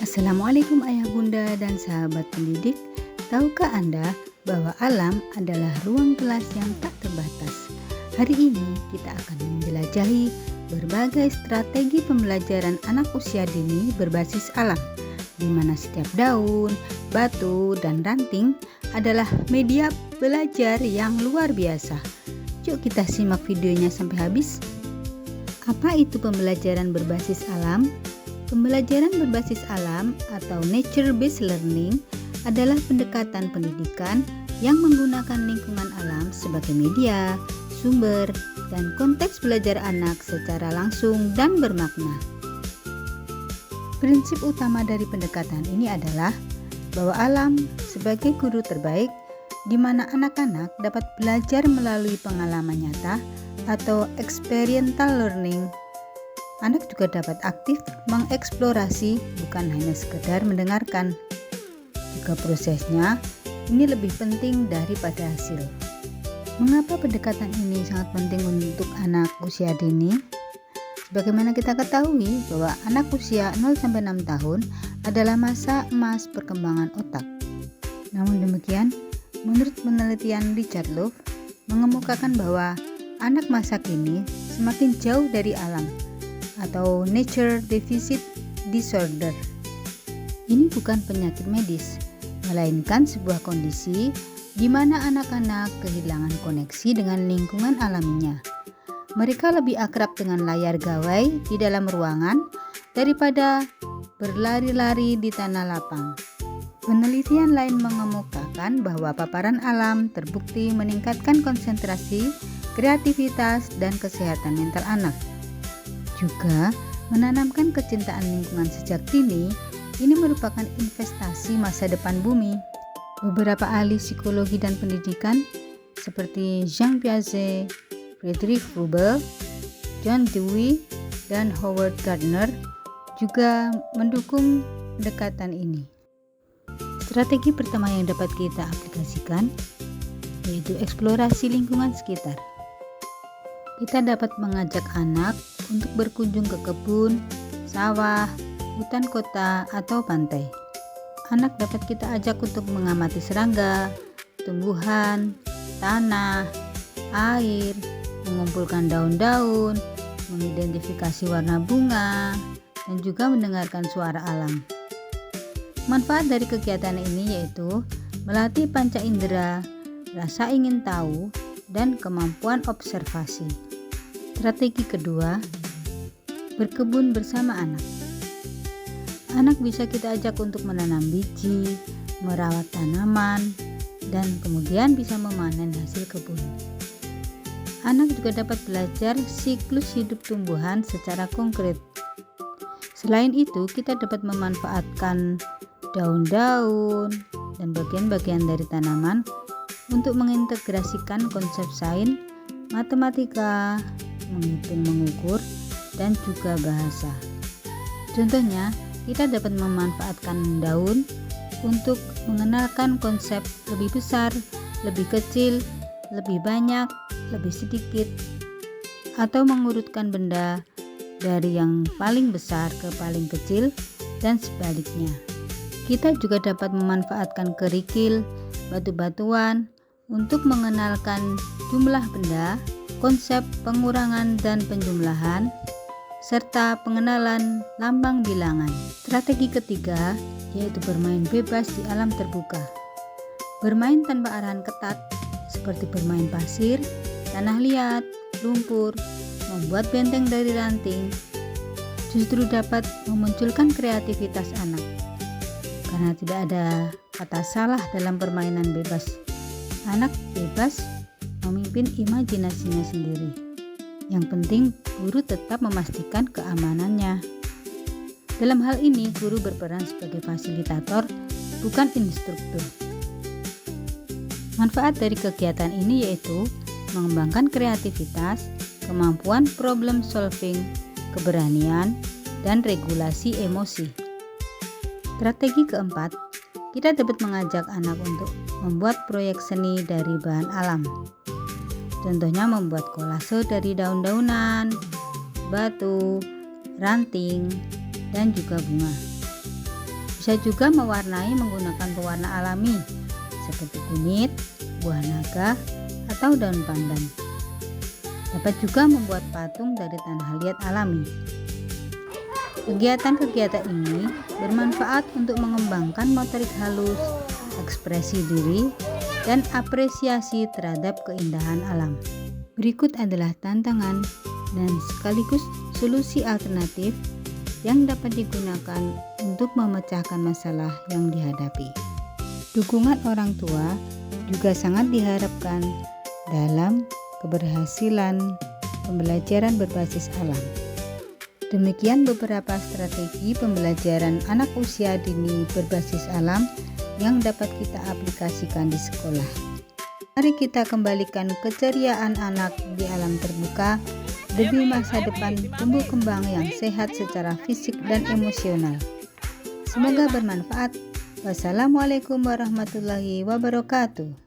Assalamualaikum ayah bunda dan sahabat pendidik. Tahukah Anda bahwa alam adalah ruang kelas yang tak terbatas? Hari ini kita akan menjelajahi berbagai strategi pembelajaran anak usia dini berbasis alam, di mana setiap daun, batu, dan ranting adalah media belajar yang luar biasa. Yuk kita simak videonya sampai habis. Apa itu pembelajaran berbasis alam? Pembelajaran berbasis alam atau nature-based learning adalah pendekatan pendidikan yang menggunakan lingkungan alam sebagai media, sumber, dan konteks belajar anak secara langsung dan bermakna. Prinsip utama dari pendekatan ini adalah bahwa alam sebagai guru terbaik di mana anak-anak dapat belajar melalui pengalaman nyata atau experiential learning. Anak juga dapat aktif mengeksplorasi, bukan hanya sekedar mendengarkan. Juga prosesnya ini lebih penting daripada hasil. Mengapa pendekatan ini sangat penting untuk anak usia dini? Sebagaimana kita ketahui bahwa anak usia 0-6 tahun adalah masa emas perkembangan otak. Namun demikian, menurut penelitian Richard Louv mengemukakan bahwa anak masa kini semakin jauh dari alam atau nature deficit disorder. Ini bukan penyakit medis, melainkan sebuah kondisi di mana anak-anak kehilangan koneksi dengan lingkungan alaminya. Mereka lebih akrab dengan layar gawai di dalam ruangan daripada berlari-lari di tanah lapang. Penelitian lain mengemukakan bahwa paparan alam terbukti meningkatkan konsentrasi, kreativitas, dan kesehatan mental anak. Juga menanamkan kecintaan lingkungan sejak dini, ini merupakan investasi masa depan bumi. Beberapa ahli psikologi dan pendidikan seperti Jean Piaget, Friedrich Froebel, John Dewey, dan Howard Gardner juga mendukung pendekatan ini. Strategi pertama yang dapat kita aplikasikan yaitu eksplorasi lingkungan sekitar. Kita dapat mengajak anak untuk berkunjung ke kebun, sawah, hutan kota, atau pantai. Anak dapat kita ajak untuk mengamati serangga, tumbuhan, tanah, air, mengumpulkan daun-daun, mengidentifikasi warna bunga, dan juga mendengarkan suara alam. Manfaat dari kegiatan ini yaitu melatih panca indera, rasa ingin tahu, dan kemampuan observasi. Strategi kedua, berkebun bersama anak. Anak bisa kita ajak untuk menanam biji, merawat tanaman, dan kemudian bisa memanen hasil kebun. Anak juga dapat belajar siklus hidup tumbuhan secara konkret. Selain itu, kita dapat memanfaatkan daun-daun dan bagian-bagian dari tanaman untuk mengintegrasikan konsep sains, matematika, menghitung mengukur, dan juga bahasa. Contohnya, kita dapat memanfaatkan daun untuk mengenalkan konsep lebih besar, lebih kecil, lebih banyak, lebih sedikit, atau mengurutkan benda dari yang paling besar ke paling kecil dan sebaliknya. Kita juga dapat memanfaatkan kerikil, batu-batuan untuk mengenalkan jumlah benda, konsep pengurangan dan penjumlahan, serta pengenalan lambang bilangan. Strategi ketiga yaitu bermain bebas di alam terbuka. Bermain tanpa arahan ketat seperti bermain pasir, tanah liat, lumpur, membuat benteng dari ranting, justru dapat memunculkan kreativitas anak. Karena tidak ada kata salah dalam permainan bebas. Anak bebas memimpin imajinasinya sendiri. Yang penting guru tetap memastikan keamanannya. Dalam hal ini guru berperan sebagai fasilitator, bukan instruktur. Manfaat dari kegiatan ini yaitu mengembangkan kreativitas, kemampuan problem solving, keberanian, dan regulasi emosi. Strategi keempat, kita dapat mengajak anak untuk membuat proyek seni dari bahan alam. Contohnya membuat kolase dari daun-daunan, batu, ranting, dan juga bunga. Bisa juga mewarnai menggunakan pewarna alami seperti kunyit, buah naga, atau daun pandan. Dapat juga membuat patung dari tanah liat alami. Kegiatan-kegiatan ini bermanfaat untuk mengembangkan motorik halus, ekspresi diri, dan apresiasi terhadap keindahan alam. Berikut adalah tantangan dan sekaligus solusi alternatif yang dapat digunakan untuk memecahkan masalah yang dihadapi. Dukungan orang tua juga sangat diharapkan dalam keberhasilan pembelajaran berbasis alam. Demikian beberapa strategi pembelajaran anak usia dini berbasis alam yang dapat kita aplikasikan di sekolah. Mari kita kembalikan keceriaan anak di alam terbuka demi masa depan tumbuh kembang yang sehat secara fisik dan emosional. Semoga bermanfaat. Wassalamualaikum warahmatullahi wabarakatuh.